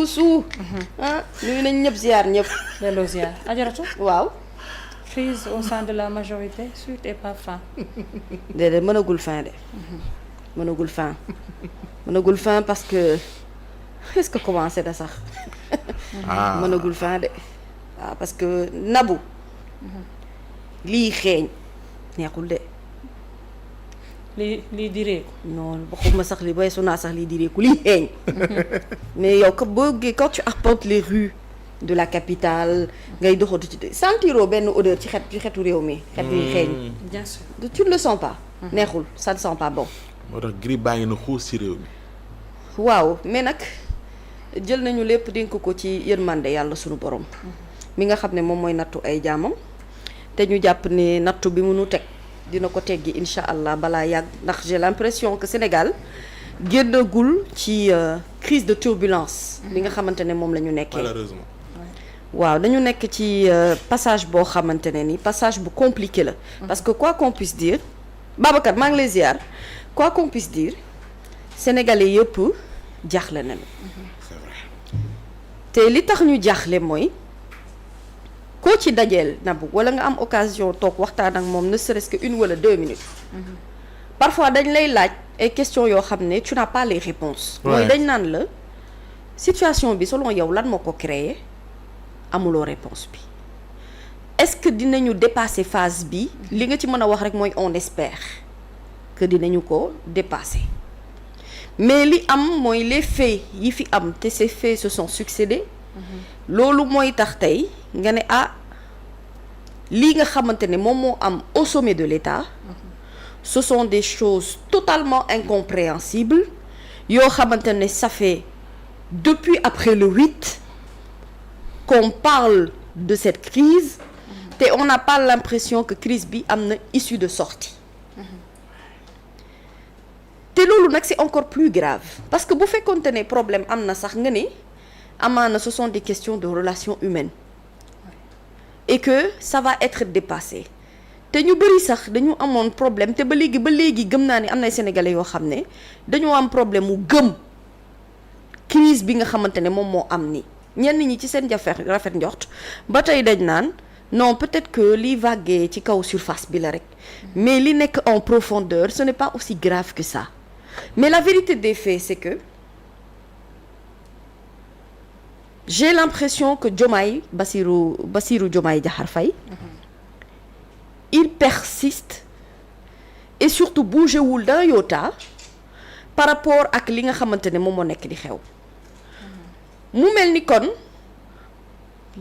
Youssou. ah nuyu nañ ñëpp ziar ñëpp. delloo ziar Ajaratu. waaw. crise au sein de la majorité suite et pas fin. déedéet mënagul fin de. mënagul fin. mënagul fin parce que est-ce que commencé na sax. mënagul fin de. waaw parce que Nabou. lii xeeñ neexul de. lii direeku. non waxuma sax li weesu naa sax lii direeku lii xeeñ. mais yow quand tu arpentes les rues de la capitale ngay doxatu ci sentiroo benn odeur ci xetu réew mi. xet yi xeeñ. bien sûr. tu ne le sens pas. neexul ça ne sent pas bon. moo tax grippe baa ngi na xuus ci réew mi. waaw mais nag jël nañu lépp dénk ko ci yërmande yàlla sunu borom. mi nga xam ne moom mooy nattu ay jaamam. te ñu jàpp ne nattu bi mu nu teg dina ko teggi incha allah balaa yàgg ndax j'ai l'impression que Sénégal génnagul ci crise de turbulence. bi nga xamante ne moom la ñu nekkee. malheureusement. waaw dañu nekk ci passage boo xamante ne ni passage bu compliqué la. parce que quoi qu'on puisse dire Babacar maa ngi lay ziar quoi qu'on puisse dire sénégalais yëpp jaaxle nañu. c'est vrai. te li tax ñu jaaxle mooy. koo ci dajeel Nabou wala nga am occasion toog waxtaan ak moom ne serait-ce que 1 wala 2 minutes. parfois dañ lay laaj ay questions yoo xam ne tu n'as pas les réponses. mooy dañ naan la situation bi selon yow lan moo ko créé amuloo réponse bi est-ce que dinañu dépasser phase bi li nga ci mën a wax rek mooy on espère que dinañu ko dépasser mais li am mooy les faits yi fi am te ces faits se sont succédés. loolu mooy tax tey nga ne lii nga xamante ne moom moo am au sommet de l'État ce sont des choses totalement incompréhensibles yoo xamante ne ça fait depuis après le 8 qu'on parle de cette crise te on n'a pas l'impression que crise bi am na issue de sortie te loolu nag c'est encore plus grave parce que bu fekkoonte ne problème am na sax nga ne amaana ce sont des questions de relations humaines et que ça va être dépassé te ñu bëri sax dañu amoon problème te ba léegi gëm naa ne am na sénégalais yoo xam ne dañoo am problème mu gëm crise bi nga xamante ne moom moo am ni ñenn ñi ci seen rafet njort ba tey dañ naan non peut-être que li vagué ci kaw surface bi la rek mais li nekk en profondeur ce n'est pas aussi grave que ça mais la vérité des faits c'est que j'ai l'impression que Bassirou Diomaye Diakhar Faye il persiste et surtout bougéwul d'un iota par rapport ak li nga xamante ne moom moo nekk di xew mu mel ni kon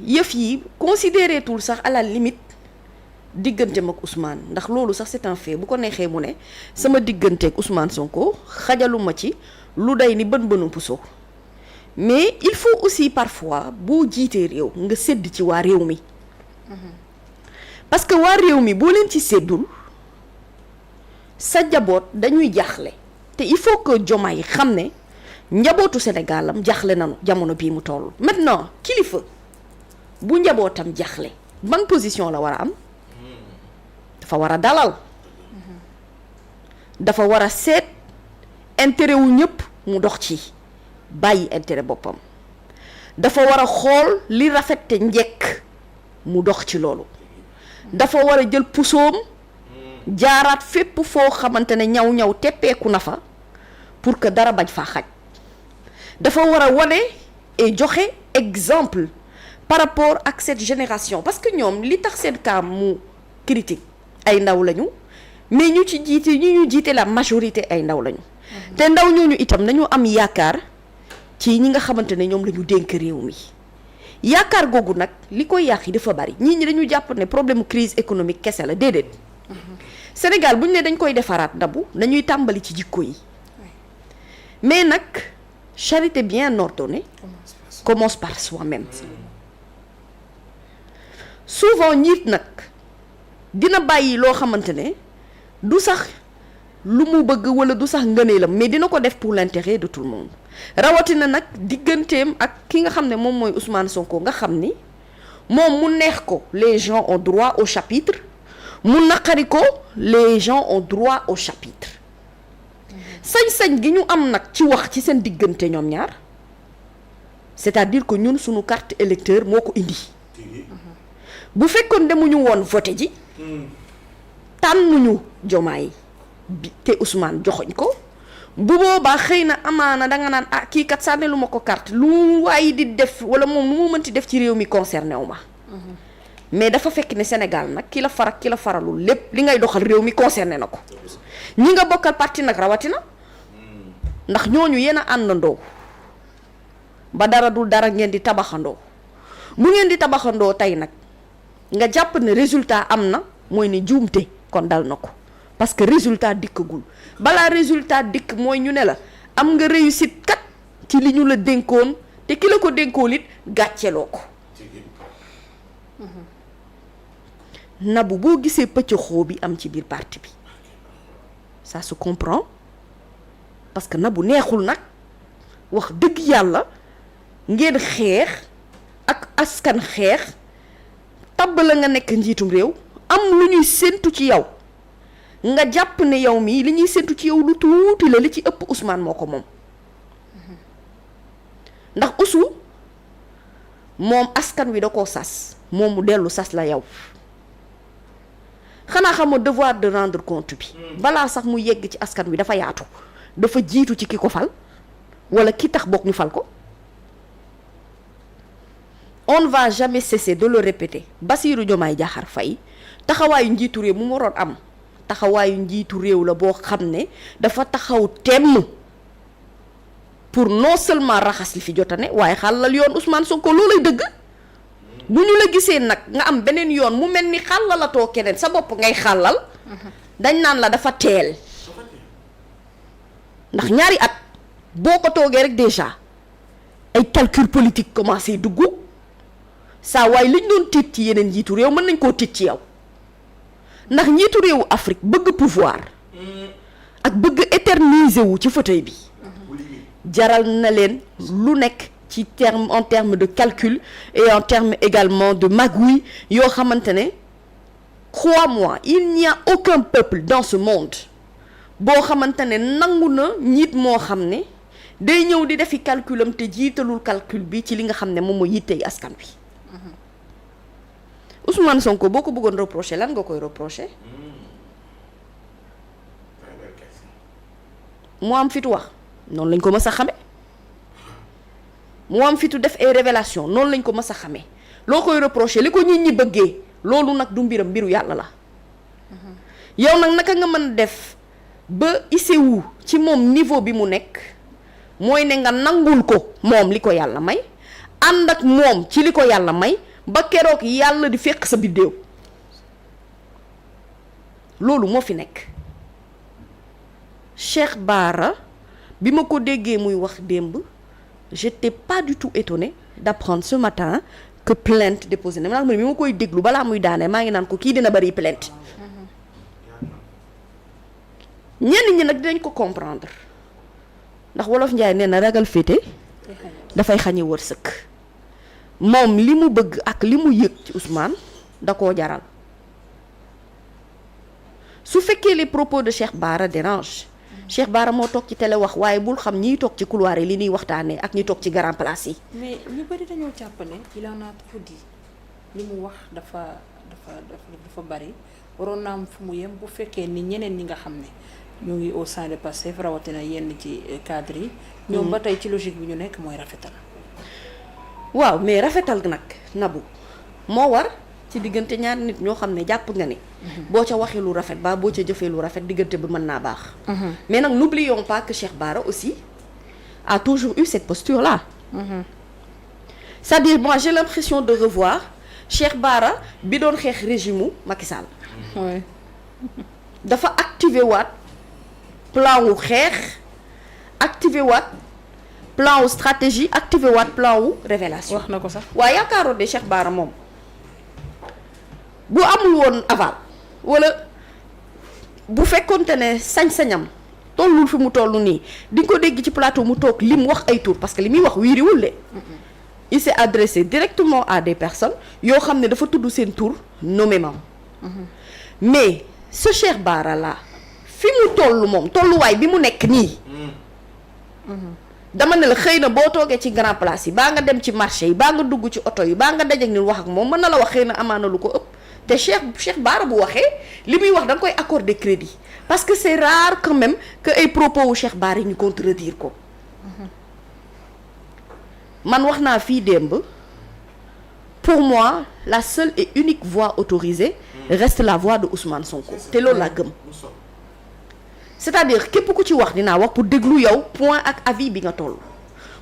yëf yi considéré tul sax à la limite digganteem ak Ousmane ndax loolu sax c'est un fait bu ko neexee mu ne sama digganteeg Ousmane Sonko xajaluma ci lu day ni bën puso mais il faut aussi parfois boo jiitee réew nga sédd ci waa réew mi parce que waa réew mi boo leen ci séddul sa njaboot dañuy jaaxle te il faut que Diomaye xam ne njabootu Sénégalam jaaxle nañu jamono bii mu toll maintenant kilifa bu njabootam jaaxle ban position la war a am dafa war a dalal dafa war a seet intérêt wu ñëpp mu dox ci bàyyi intérêt boppam dafa war a xool li rafet te njekk mu dox ci loolu dafa war a jël pusoom jaaraat fépp foo xamante ne ñaw teppeeku na fa pour que dara bañ faa xaj dafa war a wane et joxe exemple par rapport ak cette génération parce que ñoom li tax seen cas mu critique ay ndaw lañu mais ñu jiite la majorité ay ndaw lañu te ndaw ñooñu itam nañu am yaakaar ci ñi nga xamante ne ñoom la ñu dénk réew mi yaakaar googu nag li koy yàq yi dafa bari ñii ñi dañu jàpp ne problème crise économique kese la déedéet Sénégal bu ñu ne dañ koy defaraat Nabou dañuy tàmbali ci jikko yi mais nag charité bien ordonnée commence par soi-même souvent nit nag dina bàyyi loo xamante ne du sax lu mu bëgg wala du sax ngëneelam mais dina ko def pour l'intérêt de tout le monde rawatina nag digganteem ak ki nga xam ne moom mooy Ousmane Sonko nga xam ni moom mu neex ko les gens ont droit au chapitre mu naqari ko les gens ont droit au chapitre sañ-sañ gi ñu am nag ci wax ci seen diggante ñoom ñaar c'est-à-dire que ñun suñu carte électeur moo ko indi bu fekkoon demuñu woon voté ji tànnuñu Diomaye bi te Ousmane joxoñ ko bu boobaa xëy na amaana danga naan ah kii kat sànni lu ma ko carte lu waaye di def wala moom lu mu mënti def ci réew mi concerné wu ma mais dafa fekk ne Sénégal nag ki la far ak ki la faralul lépp li ngay doxal réew mi concerné na ko ñi nga bokkal parti nag rawatina ndax ñooñu yéen a àndandoo ba dara dul dara ngeen di tabaxandoo bu ngeen di tabaxandoo tey nag nga jàpp ne résultat am na mooy ne juumte kon dal na ko parce que résultat dikkagul balaa résultat dikk mooy ñu ne la am nga réussite kat ci li ñu la dénkoon te ki la ko dénkoon it gàcceloo ko Nabou boo gisee pëccëxoo bi am ci biir parti bi ça se comprend parce que Nabou neexul nag wax dëgg yàlla ngeen xeex ak askan xeex tabb la nga nekk njiitum réew am lu ñuy séntu ci yow nga jàpp ne yow mii li ñuy séntu ci yow lu tuuti la li ci ëpp Ousmane moo ko moom ndax Ousou moom askan wi da koo sas moom mu dellu sas la yow xanaa xamoo devoir de rendre compte bi balaa sax mu yegg ci askan wi dafa yaatu dafa jiitu ci ki ko fal wala ki tax bokk ñu fal ko on ne va jamais cesser de le répéter Bassirou Diomaye Diakhar Faye taxawaayu njiitu réew mu waroon am taxawaayu njiitu réew la boo xam ne dafa taxaw temm pour non seulement raxas li fi jotane waaye xàllal yoon Ousmane Sonko loolay dëgg bu ñu la gisee nag nga am beneen yoon mu mel ni xàllalatoo keneen sa bopp ngay xàllal dañ naan la dafa teel ndax ñaari at boo ko toogee rek déjà ay calcul politique commencé dugg saa waaye liñ doon tiit ci yeneen njiitu réew mën nañ koo tiit ci yow ndax njiitu réewu Afrique bëgg pouvoir ak bëgg éterniser wu ci fauteuil bi jaral na leen lu nekk ci terme en termes de calcul et en termes également de magouille yoo xamante ne crois-moi il n'y a aucun peuple dans ce monde boo xamante ne nangu na njiit moo xam ne day ñëw di defi calculam te jiitalul calcul bi ci li nga xam ne moom mooy yittey askan wi Ousmane Sonko boo ko bëggoon reprocher lan nga koy reprocher mu am fitu wax noonu lañ ko mës a xame mu am fitu def ay révélation noonu lañ ko mës a xamee loo koy reprocher li ko nit ñi bëggee loolu nag du mbiram mbiru yàlla la yow nag naka nga mën def ba isewu ci moom niveau bi mu nekk mooy ne nga nangul ko moom li ko yàlla may ànd ak moom ci li ko yàlla may ba keroog yàlla di fekk sa biddéew loolu moo fi nekk Cheikh Bara bi ma ko déggee muy wax démb j'étais pas du tout étonnée d'apprendre ce matin que plainte déposée na bi ma koy déglu balaa muy daane maa ngi naan ko kii dina bari plainte ñenn ñi nag dinañ ko comprendre ndax wolof njaay nee na ragal féete dafay xañe wërsëg moom li mu bëgg ak li mu yëg ci Ousmane da koo jaral su fekkee les propos de Cheikh Bara dérange Cheikh Bara moo toog ci télé wax waaye bul xam ñiy toog ci couloir yi li ñuy waxtaanee ak ñi toog ci grand place yi. mais ñu bari dañoo jàpp ne il en a trop dit li mu wax dafa bari waroon naa am fu mu yem bu fekkee ni ñeneen ñi nga xam ne ñoo ngi au sein de Pastef rawatina yenn ci cadre yi. ñoom ba tey ci logique bi ñu nekk mooy rafetal. waaw mais rafetal nag Nabou moo war ci diggante ñaari nit ñoo xam ne jàpp nga ni. boo ca waxee lu rafet ba boo ca jëfee lu rafet diggante bi mën naa baax. mais nag n'oublions pas que Cheikh Bara aussi a toujours eu cette posture là. c'est-à-dire moi j'ai l'impression de revoir Cheikh Bara bi doon xeex régime u Macky Sall. dafa activer waat plan wu xeex activer waat plan wu stratégie activer waat plan wu révélation wax na ko sax waaye yaakaaroon de Cheikh Bara moom bu amul woon aval wala bu fekkonte ne sañ-sañam tollul fi mu toll nii di nga ko dégg ci plateau mu toog li mu wax ay tour parce que li muy wax wiiriwul de il s'est adressé directement à des personnes yoo xam ne dafa tudd seen tour nommément mais ce Cheikh Bara là fi mu toll moom tolluwaay bi mu nekk nii dama ne la xëy na boo toogee ci grand place yi baa nga dem ci marché yi baa nga dugg ci oto yi baa nga dajeek ni wax ak moom mën na la wax xëy na amaana lu ko ëpp te Cheikh Bara bu waxee li muy wax da nga koy accorder crédit parce que c'est rare quand même que ay propos wu Cheikh Bara yi ñu contredire ko man wax naa fii démb pour moi la seule et unique voix autorisée reste la voix de Ousmane Sonko te loolu laa gëm c'est-à-dire képp ku ci wax dinaa wax pour déglu yow point ak avis bi nga toll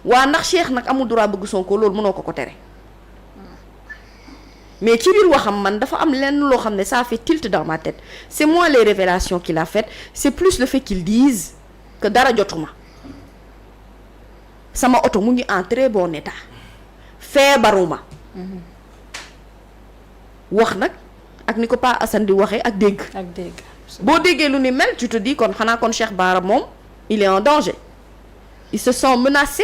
waa ndax Cheikh nag amul droit bëgg Sonko loolu mënoo ko tere mais ci biir waxam man dafa am lenn loo xam ne ça fait tilt dans ma tête c'est moins les révélations qu'il a faites c'est plus le fait qu'ils disent que dara jotuma sama oto mu ngi en très bon état feebaruma wax nag ak ni ko Pa Assane di waxee ak dégg boo déggee lu ni mel tu te dis kon xanaa kon Cheikh Bara moom il est en danger il se sent menacé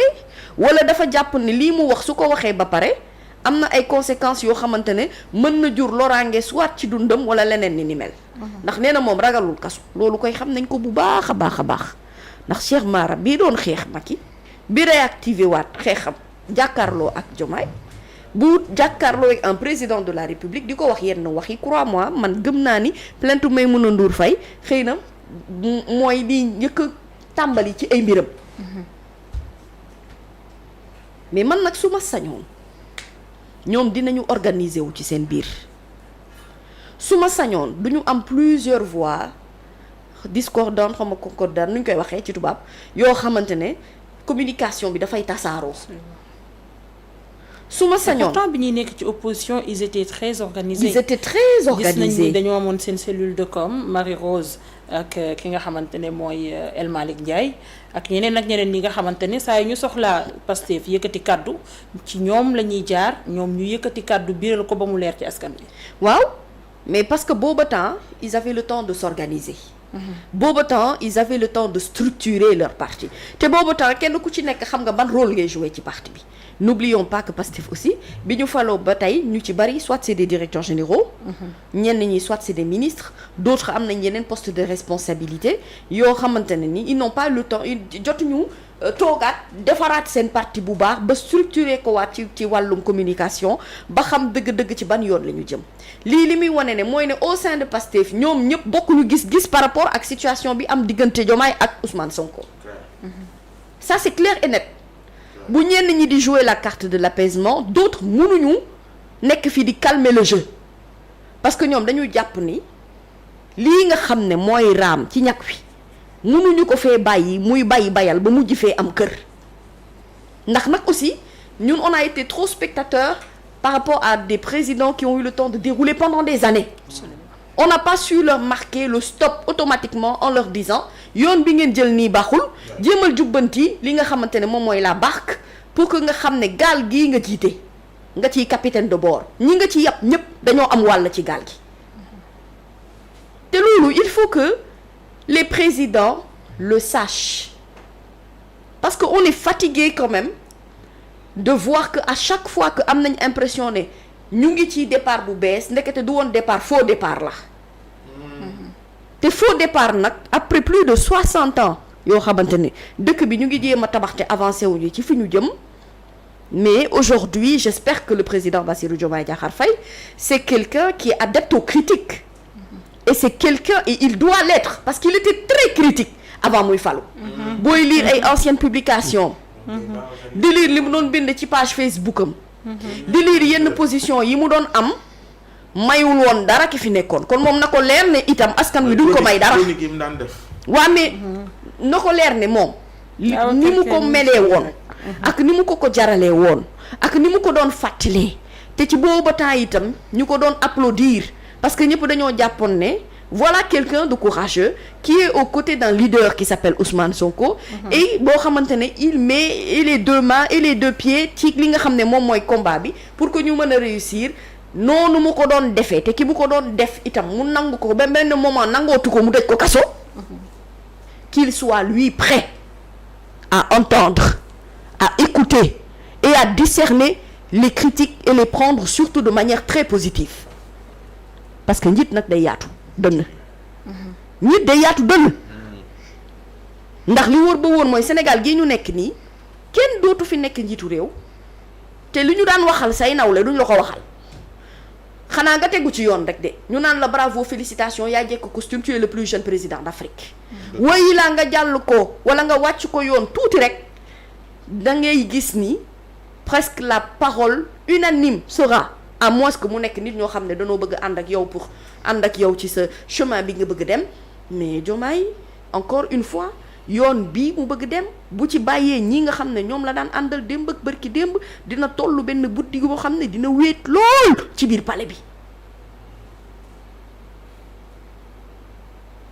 wala dafa jàpp ni lii mu wax su ko waxee ba pare am na ay conséquences yoo xamante ne mën na jur loraange soit ci dundam wala leneen ni mel ndax nee na moom ragalul kasu loolu koy xam nañ ko bu baax a baax a baax ndax Cheikh Bara bii doon xeex Macky bi réactivé waat xeexam jàkkaarloo ak Diomaye bu jàkkaarloo ak un président de la République di ko wax yenn wax yi crois-moi man gëm naa ni plainte Maïmouna Ndour Faye xëy na mooy di njëkk a tàmbali ci ay mbiram mais man nag su ma sañoon ñoom dinañu organiser wu ci seen biir su ma sañoon du ñu am plusieurs voix discordantes xaw ma concordantes nu ñu koy waxee ci tubaab yoo xamante ne communication bi dafay tasaaroo su ma sañoon pourtant bi ñuy nekk ci opposition ils étaient très organisés. ils étaient très organisés gis nañ ni dañoo amoon seen cellule de com Marie Rose ak ki nga xamante ne mooy El Malick Ndiaye ak ñeneen ak ñeneen ñi nga xamante ne saa yu ñu soxlaa Pastef yëkkati kaddu ci ñoom la ñuy jaar ñoom ñu yëkkati kaddu biiral ko ba mu leer ci askan wi. waaw mais parce que booba temps ils avaient le temps de s'organiser. booba temps ils avaient le temps de structurer leur parti te booba temps kenn ku ci nekk xam nga ban rôle ngay jouer ci parti bi. N'oublions pas que Pastef aussi bi ñu faloo ba tey ñu ci bari soit c'est des directeurs généraux ñenn ñi soit c'est des ministres d'autres am nañ yeneen poste de responsabilité yoo xamante ne ni ils n'ont pas le temps jotuñu toogaat defaraat seen parti bu baax ba structurer ko waat ci wàllum communication ba xam dëgg-dëgg ci ban yoon la ñu jëm lii li muy wane ne mooy ne au sein de Pastef ñoom ñëpp bokkuñu gis-gis par rapport ak situation bi am diggante Diomaye ak Ousmane Sonko ça c'est clair et net bu ñenn ñi di jouer la carte de l'apaisement d'autres mënuñu nekk fii di calmer le jeu parce que ñoom dañu jàpp ni lii nga xam ne mooy raam ci ñag wi mënuñu ko fee bàyyi muy bayal ba mujj fee am kër ndax nag aussi ñun on a été trop spectateurs par rapport à des présidents qui ont eu le temps de dérouler pendant des années. Absolument. On n'a pas su leur marquer le stop automatiquement en leur disant yoon bi ngeen jël nii baaxul jéemal jubbanti li nga xamante ne moom mooy la barque pour que nga xam ne gaal gii nga jiite nga ciy capitaine de bord ñi nga ci yàpp ñëpp dañoo am wàll ci gaal gi te loolu il faut que les présidents le sachent parce que on est fatigué quand même de voir que à chaque fois que am nañ impression ne ñu ngi ci départ bu bees ndekete du woon départ faux départ la te faux départ nag après plus de 60 ans yoo xamante ne dëkk bi ñu ngi jéem a tabax te avancé wuñu ci fi ñu jëm mais aujourd'hui j'espère que le président Bassirou Diomaye Diakhar Faye c'est quelqu'un qui est adepte aux critiques et c'est quelqu'un et il doit l'être parce qu'il était très critique avant muy falu booy lire ay anciennes publications di lire li mu doon bind ci page Facebook am di lire yenn position yi mu doon am mayul woon dara ki fi nekkoon kon moom na ko leer ne itam askan wi duñ ko may dara waa mais na ko leer ne moom ni mu ko melee woon ak ni mu ko jaralee woon ak ni mu ko doon fàttalee te ci booba temps itam ñu ko doon applaudir parce que ñëpp dañoo jàppoon ne voilà quelqu'un de courageux qui est aux côtés d'un leader qui s'appelle Ousmane Sonko et boo xamante ne il met les deux mains et les deux pieds ci li nga xam ne moom mooy combat bi pour que ñu mën a réussir noonu mu ko doon defee te ki bu ko doon def itam mu nangu ko ba benn moment nangootu ko mu dëj ko kaso qu'il soit lui prêt à entendre à écouter et à discerner les critiques et les prendre surtout de manière très positive parce que njiit nag day yaatu dënn njiit day yaatu dënn ndax li wóor ba wóor mooy Sénégal gii ñu nekk nii kenn dootu fi nekk njiitu réew te li ñu daan waxal say nawle duñ la ko waxal xanaa nga tegu ci yoon rek de ñu naan la bravo félicitations yaa jekk costume tu es le plus jeune président d'Afrique wayi laa nga jàll ko wala nga wàcc ko yoon tuuti rek da ngay gis ni presque la parole unanime sera à moins que mu nekk nit ñoo xam ne danoo bëgg ànd ak yow pour ànd ak yow ci sa chemin bi nga bëgg dem mais Diomaye encore une fois yoon bii mu bëgg dem bu ci bàyyee ñi nga xam ne ñoom la daan àndal démb ak bërki démb dina tollu benn guddi boo xam ne dina wéet lool ci biir palais bi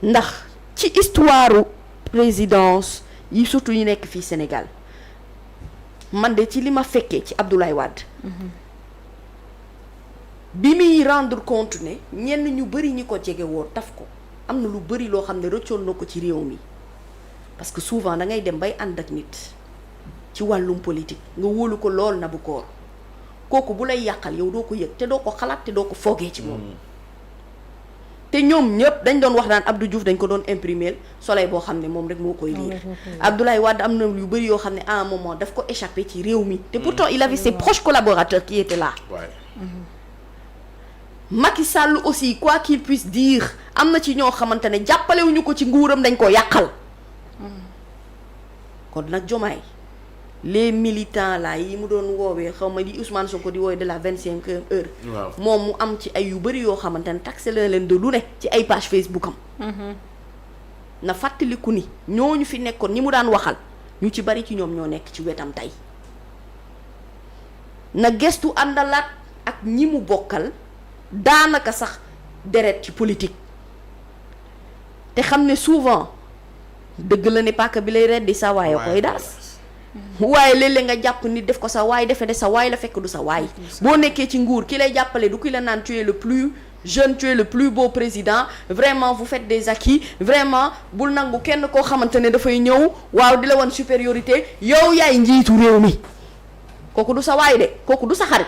ndax ci histoire présidence yi surtout yi nekk fii Sénégal man de ci li ma fekkee ci Abdoulaye Wade bi muy rendre compte ne ñenn ñu bari ñi ko jege woon taf ko am na lu bari loo xam ne rëccoon na ko ci réew mi parce que souvent da ngay dem bay ànd ak nit ci wàllum politique nga wóolu ko lool na bu koor kooku bu lay yàqal yow doo ko yëg te doo ko xalaat te doo ko foogee ci moom te ñoom ñëpp dañ doon wax naan Abdou Diouf dañ ko doon imprimer soleil boo xam ne moom rek moo koy lire Abdoulaye Wade am na yu bari yoo xam ne à un moment daf ko échappé ci réew mi te pourtant il avait ses proches collaborateurs qui étaient là Macky Sall aussi quoi qu'il puisse dire am na ci ñoo xamante ne jàppalewuñu ko ci nguuram dañ ko yàqal kon nag Diomaye les militants là yi mu doon woowee xaw ma di Ousmane Sonko di woowee de la 25e heure moom mu am ci ay yu bëri yoo xamante ne taxé la leen de lu ne ci ay page Facebook am na fàttaliku ni ñooñu fi nekkoon ñi mu daan waxal ñu ci bari ci ñoom ñoo nekk ci wetam tey na gestu àndalaat ak ñi mu bokkal daanaka sax deret ci politique te xam ne souvent dëgg la ne paaka bi lay reddi sa waaye koy daas waaye léeg-léeg nga jàpp nit def ko sa waay defe ne sa waay la fekk du sa waay boo nekkee ci nguur ki lay jàppale du ki la naan tu es le plus jeune tu es le plus beau président vraiment vous faites des acquis vraiment bul nangu kenn koo xamante ne dafay ñëw waaw di la wan supériorité yow yaay njiitu réew mi kooku du sa waay de kooku du sa xarit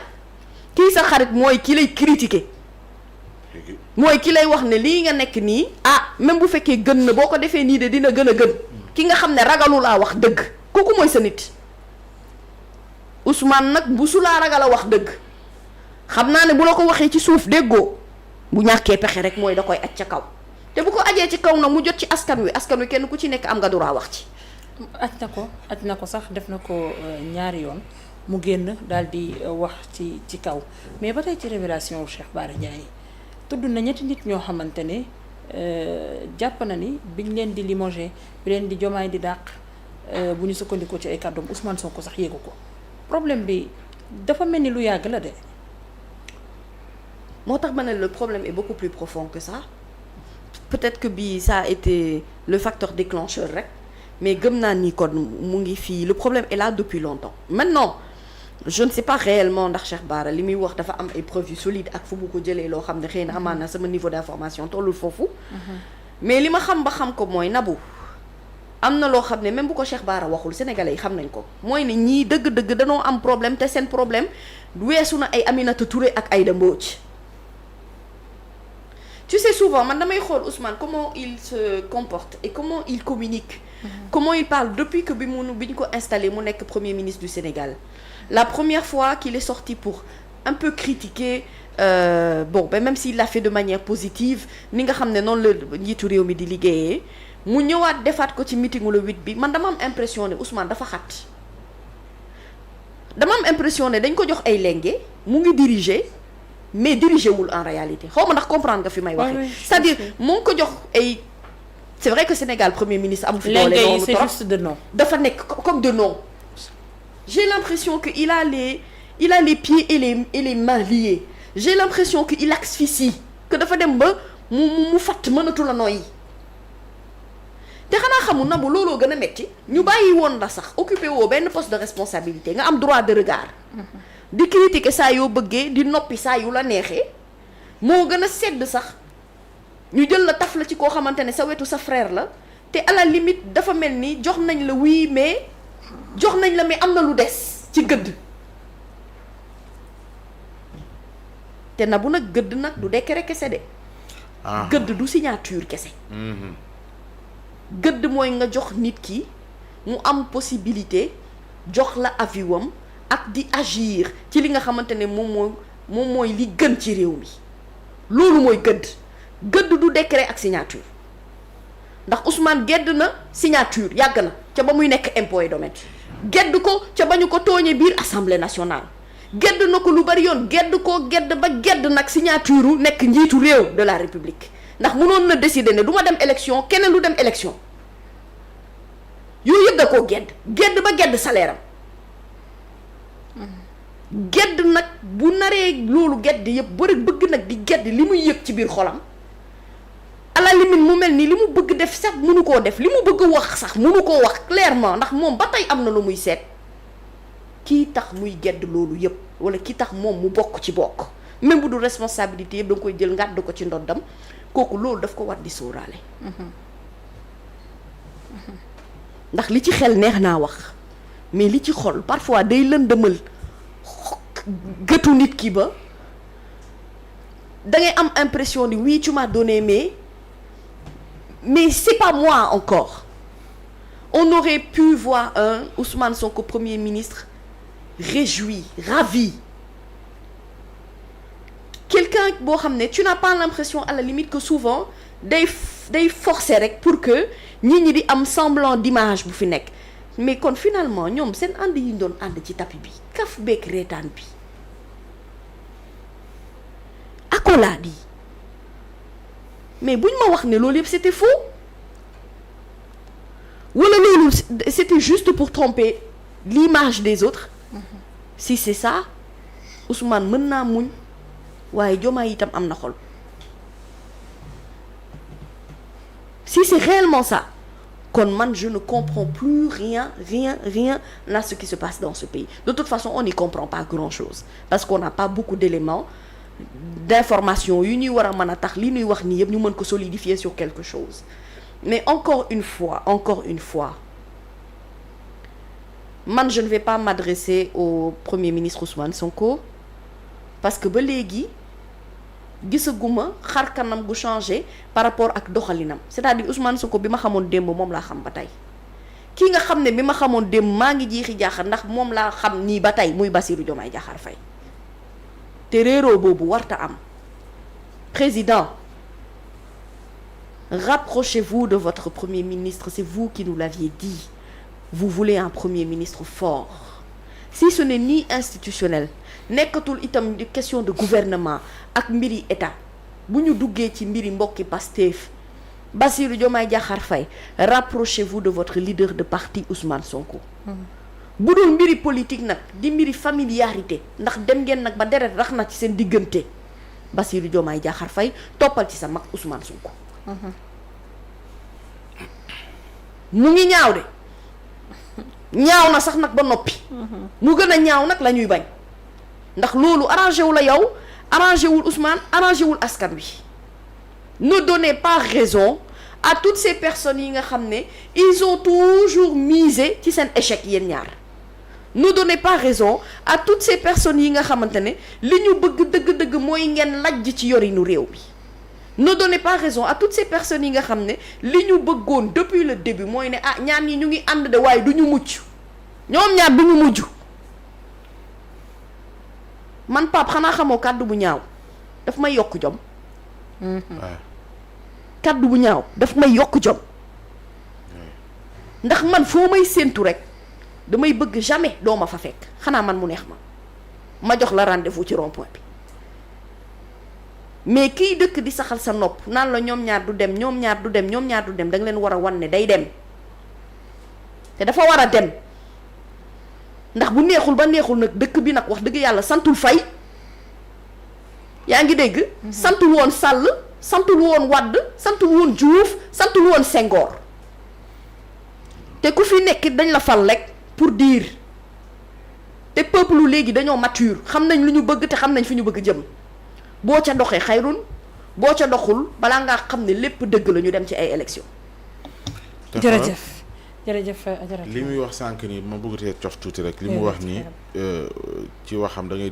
kii sa xarit mooy ki lay critiquer mooy ki lay wax ne lii nga nekk nii même bu fekkee gën na boo ko defee nii de dina gën a gën ki nga xam ne ragalu laa wax dëgg kooku mooy sa nit Ousmane nag bu su laa ragal a wax dëgg xam naa ne bu la ko waxee ci suuf déggoo bu ñàkkee pexe rek mooy da koy aj ca kaw te bu ko ajee ci kaw nag mu jot ci askan wi kenn ku ci nekk am nga droit wax ci aj na ko sax def na ko ñaari yoon mu génn daal di wax ci kaw mais ba tey ci révélation Cheikh Bara Ndiaye tudd na ñetti nit ñoo xamante ne jàpp na ni biñ leen di limogé bi leen di Diomaye di dàq bu ñu sukkandikoo ci ay kàddoom Ousmane Sonko sax yéegu ko problème bi dafa mel ni lu yàgg la de. moo tax ma ne le problème est beaucoup plus profond que ça peut-être que bii ça a été le facteur déclencheur rek mais gëm naa ni kon mu ngi fii le problème est là depuis longtemps maintenant je ne sais pas réellement ndax Cheikh Bara li muy wax dafa am ay preuves yu solides ak fu mu ko jëlee loo xam ne xëy na amaan na sama niveau d'information tollul foofu mais li ma xam ba xam ko mooy Nabou am na loo xam ne même bu ko Cheikh Bara waxul sénégalais yi xam nañ ko mooy ne ñii dëgg-dëgg danoo am problème te seen problème weesu na ay Aminata Touré ak Aïda Mbodj tu sais souvent man damay xool Ousmane comment il se comporte et comment il communique comment il parle depuis que bi ñu ko installé mu nekk premier ministre du Sénégal la première fois qu'il est sorti pour un peu critiquer même s'il l'a fait de manière positive ni nga xam ne noonu la njiitu réew mi di liggéeyee mu ñëwaat defaat ko ci meetingu le 8 bi man dama am impression ne Ousmane dafa xat dama am impression ne dañ ko jox ay lenge mu ngi diriger mais diriger wul en réalité xaw ma ndax comprendre nga fi may waxee c'est-à-dire mu ngi ko jox ay c'est vrai que Sénégal premier ministre amu fi doole noonu c'est juste de nom dafa nekk comme de nom j'ai l'impression que il a les pieds et les mains liés j'ai l'impression que il asphyxie que dafa dem ba mu fatt mënatu la noyyi te xanaa xamul na bu looloo gën a metti ñu bàyyi woon la sax occupé woo benn poste de responsabilité nga am droit de regard di critiquer saa yoo bëggee di noppi saa yu la neexee moo gën a sedd sax ñu jël la taf la ci koo xamante ne sa wetu sa frère la te à la limite dafa mel ni jox nañ la oui mais jox nañ la mais am na lu des ci gëdd te na bu nag gëdd nag du décret kese de gëdd du signature kese gëdd mooy nga jox nit ki mu am possibilité jox la avis wam ak di agir ci li nga xamante ne moom mooy li gën ci réew mi loolu mooy gëdd du décret ak signature ndax Ousmane gedd na signature yàgg na ca ba muy nekk impôt et domaine gedd ko ca ba ñu ko tooñee biir assemblée nationale gedd na ko lu bari yoon gedd nag signature nekk njiitu réew de la république ndax mënoon na décider ne du ma dem élection keneen du dem élection yooyu yëpp da koo gedd ba gedd salaire am gedd nag bu naree loolu gedd yëpp bëgg nag di gedd li muy yëg ci biir xolam à la limite mu mel ni li mu bëgg def sax mënu koo def li mu bëgg wax sax mënu koo wax clairement ndax moom ba tey am na lu muy seet kii tax muy gedd loolu yëpp wala kii tax moom mu bokk ci bokk même bu dul responsabilité yëpp da nga koy jël ngàdd ko ci ndoddam kooku loolu daf ko war di sóoraale ndax li ci xel neex naa wax mais li ci xol parfois day lëndëmal gëtu nit ki ba da ngay am impression ni oui tu m'as donné mais c'est pas moi encore. On aurait pu voir un Ousmane Sonko Premier ministre réjoui, ravi. Quelqu'un boo xam ne tu n'as pas l'impression à la limite que souvent day forcer rek pour que nit ñi di am semblant d'image bu fi nekk mais kon finalement ñoom seen ànd yi ñu doon ànd ci tapis bi kaf beeg reetaan bi accolade yi mais buñ ma wax ne loolu yëpp c'était faux wala loolu c'était juste pour tromper l'image des autres si c'est ça Ousmane mën naa muñ waaye Diomaye itam am na xol si c'est réellement ça kon man je ne comprends plus rien à ce qui se passe dans ce pays de toute façon on n'y comprend pas grand-chose parce qu'on n'a pas beaucoup d'éléments d'information yu ñuy war a mën a tax li ñuy wax nii yëpp ñu mën ko solidifier sur quelque chose mais encore une fois man je ne vais pas m'adresser au Premier ministre Ousmane Sonko parce que ba léegi gisaguma xar kanam gu changé par rapport ak doxalinam c'est-à-dire Ousmane Sonko bi ma xamoon démb moom laa xam ba tey kii nga xam ne bi ma xamoon démb maa ngi jiixi jaaxar ndax moom laa xam nii ba tey muy Bassirou Diomaye Diakhar Faye te réeroo boobu warta am président rapprochez-vous de votre Premier ministre c'est vous qui nous l'aviez dit vous voulez un Premier ministre fort si ce n'est ni institutionnel nekkatul itam di question de gouvernement ak mbiri état bu ñu duggee ci mbiri mbokki Pastef Bassirou Diomaye Diakhar Faye rapprochez-vous de votre leader de parti Ousmane Sonko bu dul mbiri politique nag di mbiri familiarité ndax dem ngeen nag ba deret rax na ci seen diggante Bassirou Diomaye Diakhar Faye toppal ci sa mag Ousmane Sonko mu ngi ñaaw de ñaaw na sax nag ba noppi mu gën a ñaaw nag la ñuy bañ ndax loolu arrangé wu la yow arrangé wul Ousmane arrangé wul askan wi ne donnez pas raison à toutes ces personnes yi nga xam ne ils ont toujours misé ci seen échec yéen ñaar ne donnez pas raison à toutes ces personnes yi nga xamante ne li ñu bëgg dëgg-dëgg mooy ngeen lajj ci yorinu réew mi ne donnez pas raison à toutes ces personnes yi nga xam ne li ñu bëggoon depuis le début mooy ne ah ñaan yi ñu ngi ànd de waaye du ñu mucc ñoom ñaar du ñu mujj man Pape xanaa xamoo kàddu bu ñaaw daf may yokk jom kàddu bu ñaaw daf may yokk jom ndax man foo may séentu rek damay bëgg jamais doo ma fa fekk xanaa man mu neex ma jox la rendez-vous ci rond-point bi mais kiy dëkk di saxal sa nopp naan la ñoom ñaar du dem da nga leen war a wan ne day dem te dafa war a dem ndax bu neexul ba neexul nag dëkk bi nag wax dëgg yàlla santul Faye yaa ngi dégg santul woon Sall santul woon Wade santul woon Diouf santul woon Senghor te ku fi nekk dañ la fal rek pour dire te peuple lu léegi dañoo mature xam nañ lu ñu bëgg te xam nañ fi ñu bëgg jëm boo ca doxee xayrun boo ca doxul balaa ngaa xam ne lépp dëgg la ñu dem ci ay élections. jërëjëf li muy wax sànq nii ma bëgg te cof tuuti rek li mu wax nii ci waxam da ngay